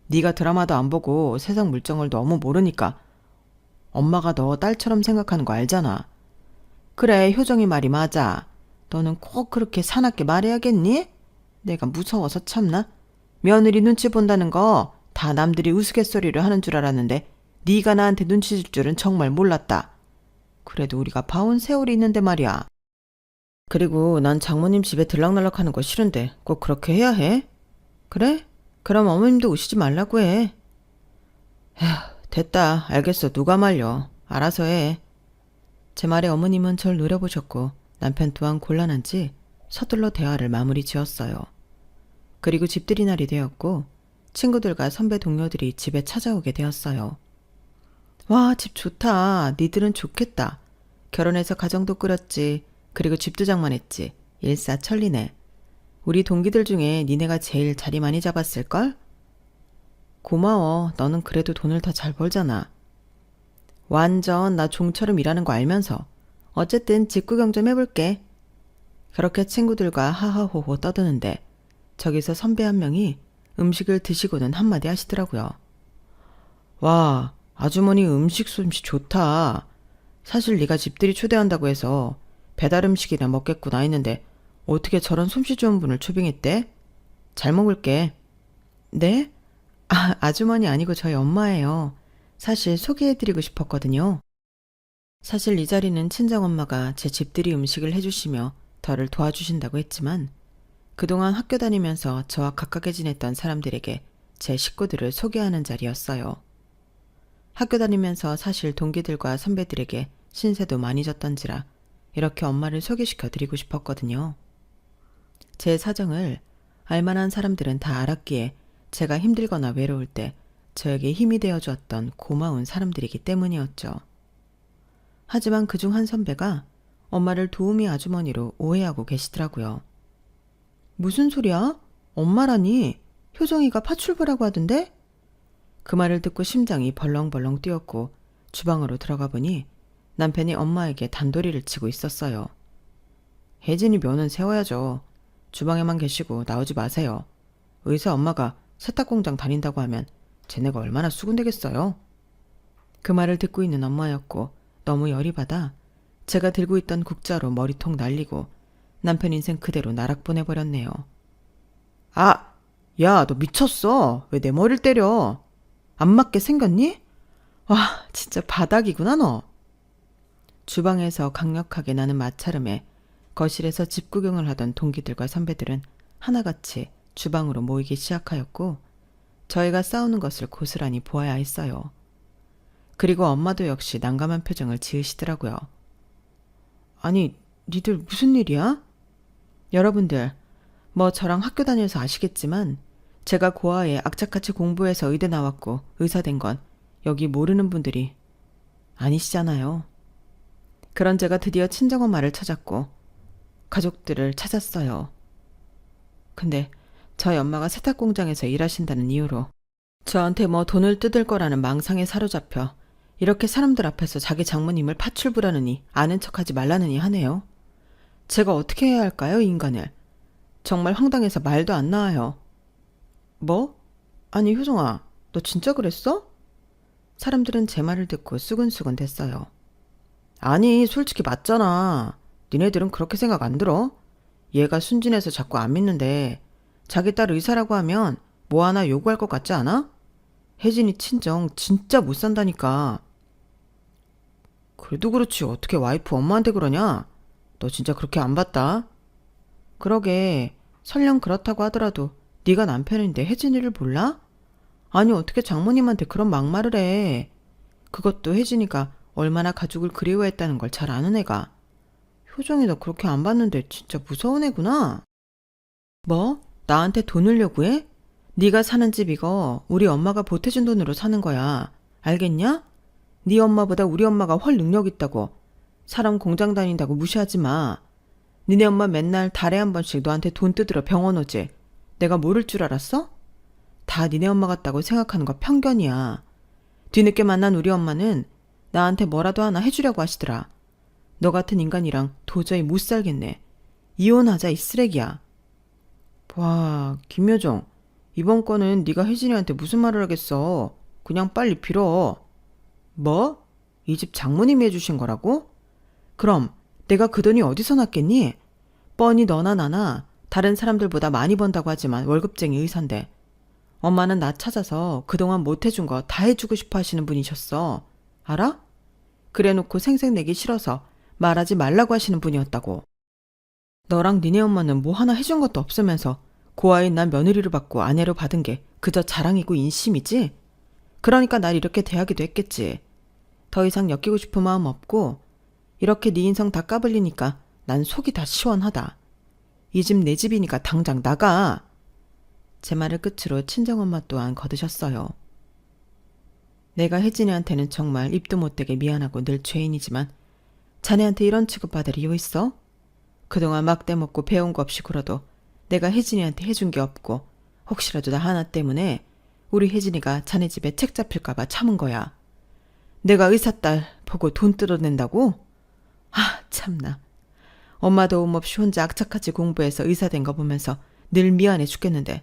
네가 드라마도 안 보고 세상 물정을 너무 모르니까 엄마가 너 딸처럼 생각하는 거 알잖아. 그래, 효정이 말이 맞아. 너는 꼭 그렇게 사납게 말해야겠니? 내가 무서워서 참나? 며느리 눈치 본다는 거 다 남들이 우스갯소리를 하는 줄 알았는데 네가 나한테 눈치 줄 줄은 정말 몰랐다. 그래도 우리가 봐온 세월이 있는데 말이야. 그리고 난 장모님 집에 들락날락 하는 거 싫은데 꼭 그렇게 해야 해? 그래? 그럼 어머님도 오시지 말라고 해. 에휴, 됐다. 알겠어. 누가 말려. 알아서 해. 제 말에 어머님은 절 노려보셨고 남편 또한 곤란한지 서둘러 대화를 마무리 지었어요. 그리고 집들이 날이 되었고 친구들과 선배 동료들이 집에 찾아오게 되었어요. 와, 집 좋다. 니들은 좋겠다. 결혼해서 가정도 꾸렸지. 그리고 집도 장만했지. 일사천리네. 우리 동기들 중에 니네가 제일 자리 많이 잡았을걸? 고마워. 너는 그래도 돈을 더 잘 벌잖아. 완전 나 종처럼 일하는 거 알면서. 어쨌든 직구경 좀 해볼게. 그렇게 친구들과 하하호호 떠드는데 저기서 선배 한 명이 음식을 드시고는 한마디 하시더라고요. 와, 아주머니 음식 솜씨 좋다. 사실 네가 집들이 초대한다고 해서 배달 음식이나 먹겠구나 했는데 어떻게 저런 솜씨 좋은 분을 초빙했대? 잘 먹을게. 네? 아주머니 아니고 저희 엄마예요. 사실 소개해드리고 싶었거든요. 사실 이 자리는 친정엄마가 제 집들이 음식을 해주시며 저를 도와주신다고 했지만 그동안 학교 다니면서 저와 가깝게 지냈던 사람들에게 제 식구들을 소개하는 자리였어요. 학교 다니면서 사실 동기들과 선배들에게 신세도 많이 졌던지라 이렇게 엄마를 소개시켜 드리고 싶었거든요. 제 사정을 알만한 사람들은 다 알았기에 제가 힘들거나 외로울 때 저에게 힘이 되어 주었던 고마운 사람들이기 때문이었죠. 하지만 그중 한 선배가 엄마를 도우미 아주머니로 오해하고 계시더라고요. 무슨 소리야? 엄마라니? 효정이가 파출부라고 하던데? 그 말을 듣고 심장이 벌렁벌렁 뛰었고 주방으로 들어가 보니 남편이 엄마에게 단도리를 치고 있었어요. 혜진이 면은 세워야죠. 주방에만 계시고 나오지 마세요. 의사 엄마가 세탁공장 다닌다고 하면 쟤네가 얼마나 수군되겠어요? 그 말을 듣고 있는 엄마였고 너무 열이 받아 제가 들고 있던 국자로 머리통 날리고 남편 인생 그대로 나락 보내버렸네요. 아! 야, 너 미쳤어. 왜 내 머리를 때려? 안 맞게 생겼니? 와, 진짜 바닥이구나 너. 주방에서 강력하게 나는 마찰음에 거실에서 집 구경을 하던 동기들과 선배들은 하나같이 주방으로 모이기 시작하였고 저희가 싸우는 것을 고스란히 보아야 했어요. 그리고 엄마도 역시 난감한 표정을 지으시더라고요. 아니, 니들 무슨 일이야? 여러분들, 뭐 저랑 학교 다녀서 아시겠지만 제가 고아에 악착같이 공부해서 의대 나왔고 의사 된 건 여기 모르는 분들이 아니시잖아요. 그런 제가 드디어 친정엄마를 찾았고 가족들을 찾았어요. 근데 저희 엄마가 세탁공장에서 일하신다는 이유로 저한테 뭐 돈을 뜯을 거라는 망상에 사로잡혀 이렇게 사람들 앞에서 자기 장모님을 파출부라느니 아는 척하지 말라느니 하네요. 제가 어떻게 해야 할까요, 이 인간을? 정말 황당해서 말도 안 나와요. 뭐? 아니, 효정아, 너 진짜 그랬어? 사람들은 제 말을 듣고 수근수근 됐어요. 아니, 솔직히 맞잖아. 니네들은 그렇게 생각 안 들어? 얘가 순진해서 자꾸 안 믿는데 자기 딸 의사라고 하면 뭐 하나 요구할 것 같지 않아? 혜진이 친정 진짜 못 산다니까. 그래도 그렇지 어떻게 와이프 엄마한테 그러냐? 너 진짜 그렇게 안 봤다? 그러게 설령 그렇다고 하더라도 네가 남편인데 혜진이를 몰라? 아니 어떻게 장모님한테 그런 막말을 해. 그것도 혜진이가 얼마나 가족을 그리워했다는 걸 잘 아는 애가. 효정이 너 그렇게 안 봤는데 진짜 무서운 애구나. 뭐? 나한테 돈을 요구해? 네가 사는 집 이거 우리 엄마가 보태준 돈으로 사는 거야. 알겠냐? 네 엄마보다 우리 엄마가 훨 능력 있다고. 사람 공장 다닌다고 무시하지 마. 니네 엄마 맨날 달에 한 번씩 너한테 돈 뜯으러 병원 오지. 내가 모를 줄 알았어? 다 니네 엄마 같다고 생각하는 거 편견이야. 뒤늦게 만난 우리 엄마는 나한테 뭐라도 하나 해주려고 하시더라. 너 같은 인간이랑 도저히 못 살겠네. 이혼하자 이 쓰레기야. 와, 김효정. 이번 건은 네가 혜진이한테 무슨 말을 하겠어. 그냥 빨리 빌어. 뭐? 이 집 장모님이 해주신 거라고? 그럼 내가 그 돈이 어디서 났겠니? 뻔히 너나 나나 다른 사람들보다 많이 번다고 하지만 월급쟁이 의사인데 엄마는 나 찾아서 그동안 못 해준 거 다 해주고 싶어 하시는 분이셨어. 알아? 그래놓고 생색내기 싫어서 말하지 말라고 하시는 분이었다고. 너랑 니네 엄마는 뭐 하나 해준 것도 없으면서 고아인 난 며느리로 받고 아내로 받은 게 그저 자랑이고 인심이지? 그러니까 날 이렇게 대하기도 했겠지. 더 이상 엮이고 싶은 마음 없고 이렇게 네 인성 다 까불리니까 난 속이 다 시원하다. 이 집 내 집이니까 당장 나가. 제 말을 끝으로 친정엄마 또한 거드셨어요. 내가 혜진이한테는 정말 입도 못되게 미안하고 늘 죄인이지만 자네한테 이런 취급받을 이유 있어? 그동안 막대 먹고 배운 거 없이 굴어도 내가 혜진이한테 해준 게 없고 혹시라도 나 하나 때문에 우리 혜진이가 자네 집에 책 잡힐까봐 참은 거야. 내가 의사딸 보고 돈 뜯어낸다고? 아 참나. 엄마 도움 없이 혼자 악착같이 공부해서 의사 된 거 보면서 늘 미안해 죽겠는데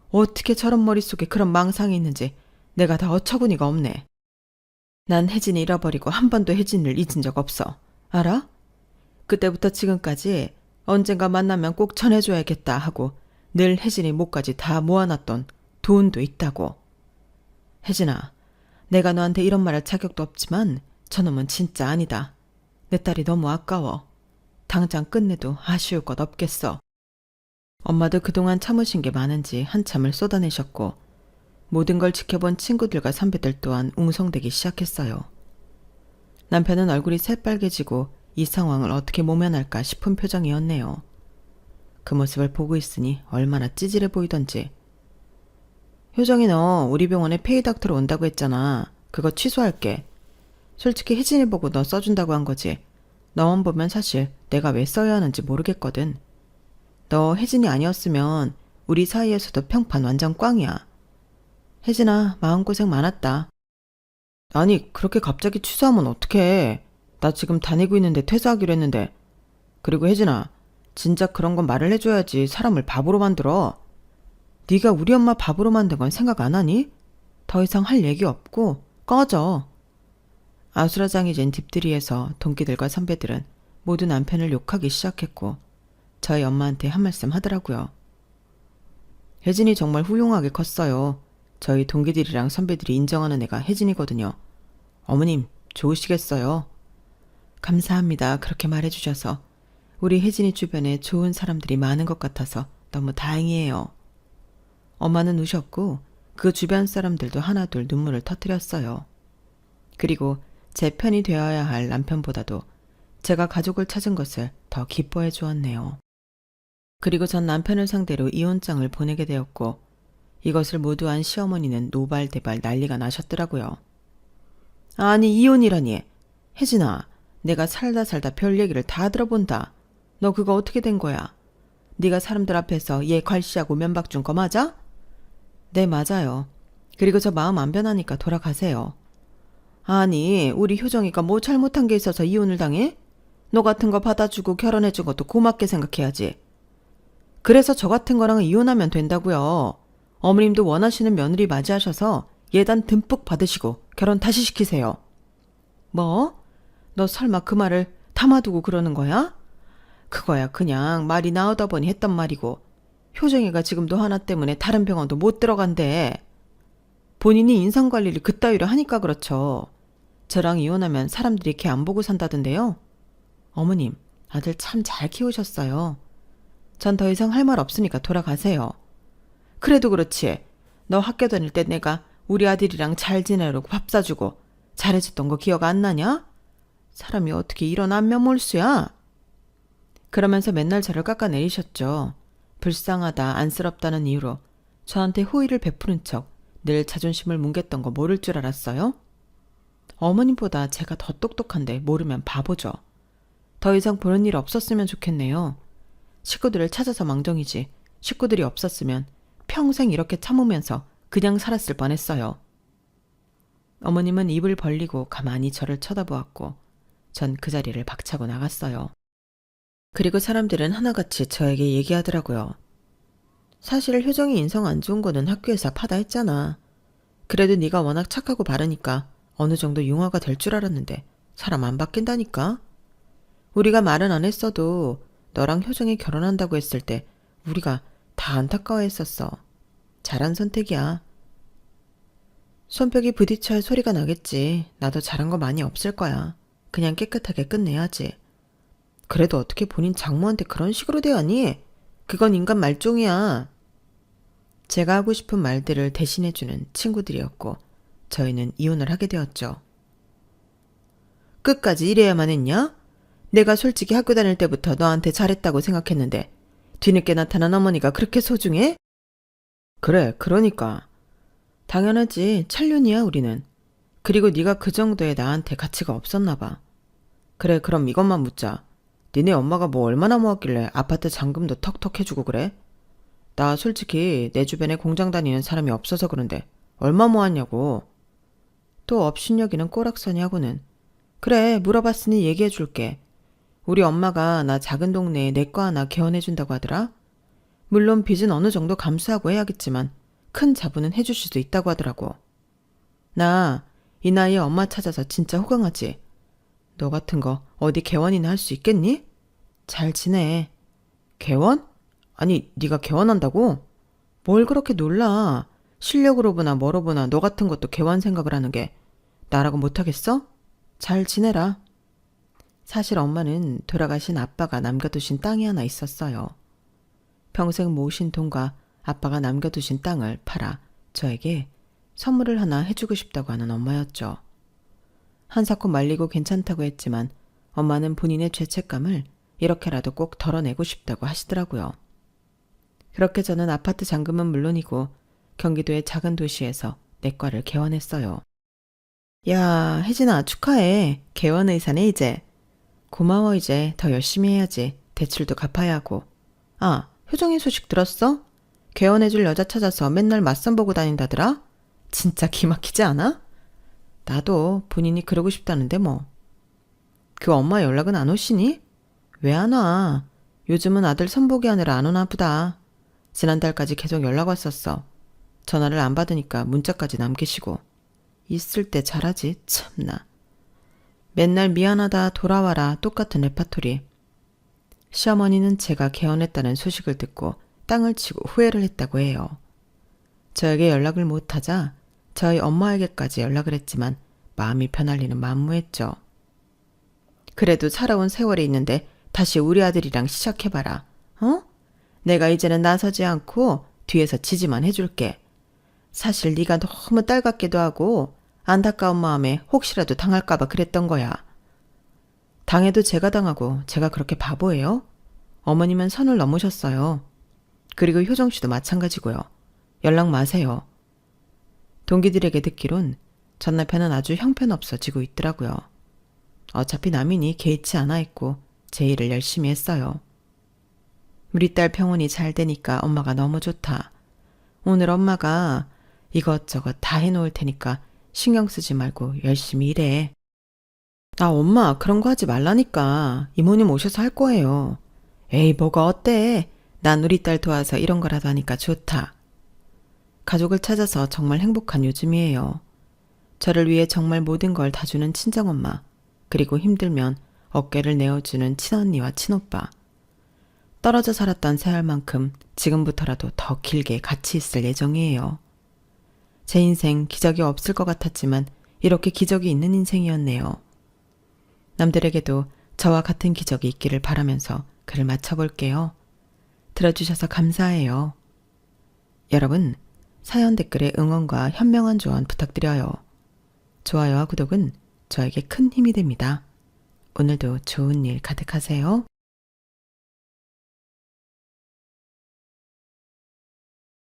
어떻게 저런 머릿속에 그런 망상이 있는지 내가 다 어처구니가 없네. 난 혜진이 잃어버리고 한 번도 혜진을 잊은 적 없어. 알아? 그때부터 지금까지 언젠가 만나면 꼭 전해줘야겠다 하고 늘 혜진이 목까지 다 모아놨던 돈도 있다고. 혜진아, 내가 너한테 이런 말 할 자격도 없지만 저놈은 진짜 아니다. 내 딸이 너무 아까워. 당장 끝내도 아쉬울 것 없겠어. 엄마도 그동안 참으신 게 많은지 한참을 쏟아내셨고 모든 걸 지켜본 친구들과 선배들 또한 웅성대기 시작했어요. 남편은 얼굴이 새빨개지고 이 상황을 어떻게 모면할까 싶은 표정이었네요. 그 모습을 보고 있으니 얼마나 찌질해 보이던지. 효정이 너 우리 병원에 페이닥터로 온다고 했잖아. 그거 취소할게. 솔직히 혜진이 보고 너 써준다고 한 거지. 너만 보면 사실 내가 왜 써야 하는지 모르겠거든. 너 혜진이 아니었으면 우리 사이에서도 평판 완전 꽝이야. 혜진아, 마음고생 많았다. 아니, 그렇게 갑자기 취소하면 어떡해. 나 지금 다니고 있는데 퇴사하기로 했는데. 그리고 혜진아, 진작 그런 건 말을 해줘야지 사람을 바보로 만들어. 네가 우리 엄마 바보로 만든 건 생각 안 하니? 더 이상 할 얘기 없고 꺼져. 아수라장이 된 딥들이에서 동기들과 선배들은 모두 남편을 욕하기 시작했고 저희 엄마한테 한 말씀 하더라고요. 혜진이 정말 훌륭하게 컸어요. 저희 동기들이랑 선배들이 인정하는 애가 혜진이거든요. 어머님 좋으시겠어요? 감사합니다. 그렇게 말해주셔서 우리 혜진이 주변에 좋은 사람들이 많은 것 같아서 너무 다행이에요. 엄마는 우셨고 그 주변 사람들도 하나둘 눈물을 터뜨렸어요. 그리고 제 편이 되어야 할 남편보다도 제가 가족을 찾은 것을 더 기뻐해 주었네요. 그리고 전 남편을 상대로 이혼장을 보내게 되었고 이것을 모두 안 시어머니는 노발대발 난리가 나셨더라고요. 아니 이혼이라니. 혜진아, 내가 살다 별 얘기를 다 들어본다. 너 그거 어떻게 된 거야? 네가 사람들 앞에서 얘 괄시하고 면박 준 거 맞아? 네, 맞아요. 그리고 저 마음 안 변하니까 돌아가세요. 아니, 우리 효정이가 뭐 잘못한 게 있어서 이혼을 당해? 너 같은 거 받아주고 결혼해준 것도 고맙게 생각해야지. 그래서 저 같은 거랑은 이혼하면 된다고요. 어머님도 원하시는 며느리 맞이하셔서 예단 듬뿍 받으시고 결혼 다시 시키세요. 뭐? 너 설마 그 말을 담아두고 그러는 거야? 그거야 그냥 말이 나오다 보니 했단 말이고 효정이가 지금도 하나 때문에 다른 병원도 못 들어간대. 본인이 인상관리를 그따위로 하니까 그렇죠. 저랑 이혼하면 사람들이 걔 안 보고 산다던데요. 어머님, 아들 참 잘 키우셨어요. 전 더 이상 할 말 없으니까 돌아가세요. 그래도 그렇지. 너 학교 다닐 때 내가 우리 아들이랑 잘 지내려고 밥 사주고 잘해줬던 거 기억 안 나냐? 사람이 어떻게 이런 안면몰수야? 그러면서 맨날 저를 깎아내리셨죠. 불쌍하다, 안쓰럽다는 이유로 저한테 호의를 베푸는 척 늘 자존심을 뭉갰던 거 모를 줄 알았어요? 어머님보다 제가 더 똑똑한데 모르면 바보죠. 더 이상 보는 일 없었으면 좋겠네요. 식구들을 찾아서 망정이지 식구들이 없었으면 평생 이렇게 참으면서 그냥 살았을 뻔했어요. 어머님은 입을 벌리고 가만히 저를 쳐다보았고 전 그 자리를 박차고 나갔어요. 그리고 사람들은 하나같이 저에게 얘기하더라고요. 사실 효정이 인성 안 좋은 거는 학교에서 파다했잖아. 그래도 네가 워낙 착하고 바르니까 어느 정도 융화가 될 줄 알았는데 사람 안 바뀐다니까. 우리가 말은 안 했어도 너랑 효정이 결혼한다고 했을 때 우리가 다 안타까워했었어. 잘한 선택이야. 손뼉이 부딪혀야 소리가 나겠지. 나도 잘한 거 많이 없을 거야. 그냥 깨끗하게 끝내야지. 그래도 어떻게 본인 장모한테 그런 식으로 대하니? 그건 인간 말종이야. 제가 하고 싶은 말들을 대신해주는 친구들이었고 저희는 이혼을 하게 되었죠. 끝까지 이래야만 했냐? 내가 솔직히 학교 다닐 때부터 너한테 잘했다고 생각했는데 뒤늦게 나타난 어머니가 그렇게 소중해? 그래, 그러니까. 당연하지. 찰년이야 우리는. 그리고 네가 그 정도의 나한테 가치가 없었나 봐. 그래, 그럼 이것만 묻자. 니네 엄마가 뭐 얼마나 모았길래 아파트 잔금도 턱턱 해주고 그래? 나 솔직히 내 주변에 공장 다니는 사람이 없어서 그런데 얼마 모았냐고. 또 업신여기는 꼬락서니 하고는. 그래, 물어봤으니 얘기해줄게. 우리 엄마가 나 작은 동네에 내과 하나 개원해준다고 하더라. 물론 빚은 어느 정도 감수하고 해야겠지만 큰 자부는 해줄 수도 있다고 하더라고. 나 이 나이에 엄마 찾아서 진짜 호강하지. 너 같은 거 어디 개원이나 할 수 있겠니? 잘 지내. 개원? 아니, 네가 개원한다고? 뭘 그렇게 놀라. 실력으로 보나 뭐로 보나 너 같은 것도 개원 생각을 하는 게 나라고 못하겠어? 잘 지내라. 사실 엄마는 돌아가신 아빠가 남겨두신 땅이 하나 있었어요. 평생 모으신 돈과 아빠가 남겨두신 땅을 팔아 저에게 선물을 하나 해주고 싶다고 하는 엄마였죠. 한사코 말리고 괜찮다고 했지만 엄마는 본인의 죄책감을 이렇게라도 꼭 덜어내고 싶다고 하시더라고요. 그렇게 저는 아파트 잔금은 물론이고 경기도의 작은 도시에서 내과를 개원했어요. 야, 혜진아, 축하해. 개원 의사네 이제. 고마워. 이제 더 열심히 해야지. 대출도 갚아야 하고. 아, 효정이 소식 들었어? 개원해줄 여자 찾아서 맨날 맞선 보고 다닌다더라? 진짜 기막히지 않아? 나도 본인이 그러고 싶다는데 뭐. 그 엄마 연락은 안 오시니? 왜 안 와? 요즘은 아들 선보기 하느라 안 오나 보다. 지난달까지 계속 연락 왔었어. 전화를 안 받으니까 문자까지 남기시고. 있을 때 잘하지, 참나. 맨날 미안하다, 돌아와라, 똑같은 레파토리. 시어머니는 제가 개원했다는 소식을 듣고 땅을 치고 후회를 했다고 해요. 저에게 연락을 못하자 저희 엄마에게까지 연락을 했지만 마음이 편할 리는 만무했죠. 그래도 살아온 세월이 있는데 다시 우리 아들이랑 시작해봐라. 어? 내가 이제는 나서지 않고 뒤에서 지지만 해줄게. 사실 네가 너무 딸 같기도 하고 안타까운 마음에 혹시라도 당할까봐 그랬던 거야. 당해도 제가 당하고 제가 그렇게 바보예요? 어머님은 선을 넘으셨어요. 그리고 효정 씨도 마찬가지고요. 연락 마세요. 동기들에게 듣기론 전 남편은 아주 형편없어지고 있더라고요. 어차피 남이니 개의치 않아 했고 제 일을 열심히 했어요. 우리 딸 병원이 잘 되니까 엄마가 너무 좋다. 오늘 엄마가 이것저것 다 해놓을 테니까 신경 쓰지 말고 열심히 일해. 아, 엄마 그런 거 하지 말라니까. 이모님 오셔서 할 거예요. 에이, 뭐가 어때? 난 우리 딸 도와서 이런 거라도 하니까 좋다. 가족을 찾아서 정말 행복한 요즘이에요. 저를 위해 정말 모든 걸 다 주는 친정엄마, 그리고 힘들면 어깨를 내어주는 친언니와 친오빠. 떨어져 살았던 세월만큼 지금부터라도 더 길게 같이 있을 예정이에요. 제 인생 기적이 없을 것 같았지만 이렇게 기적이 있는 인생이었네요. 남들에게도 저와 같은 기적이 있기를 바라면서 글을 마쳐볼게요. 들어주셔서 감사해요. 여러분, 사연 댓글에 응원과 현명한 조언 부탁드려요. 좋아요와 구독은 저에게 큰 힘이 됩니다. 오늘도 좋은 일 가득하세요.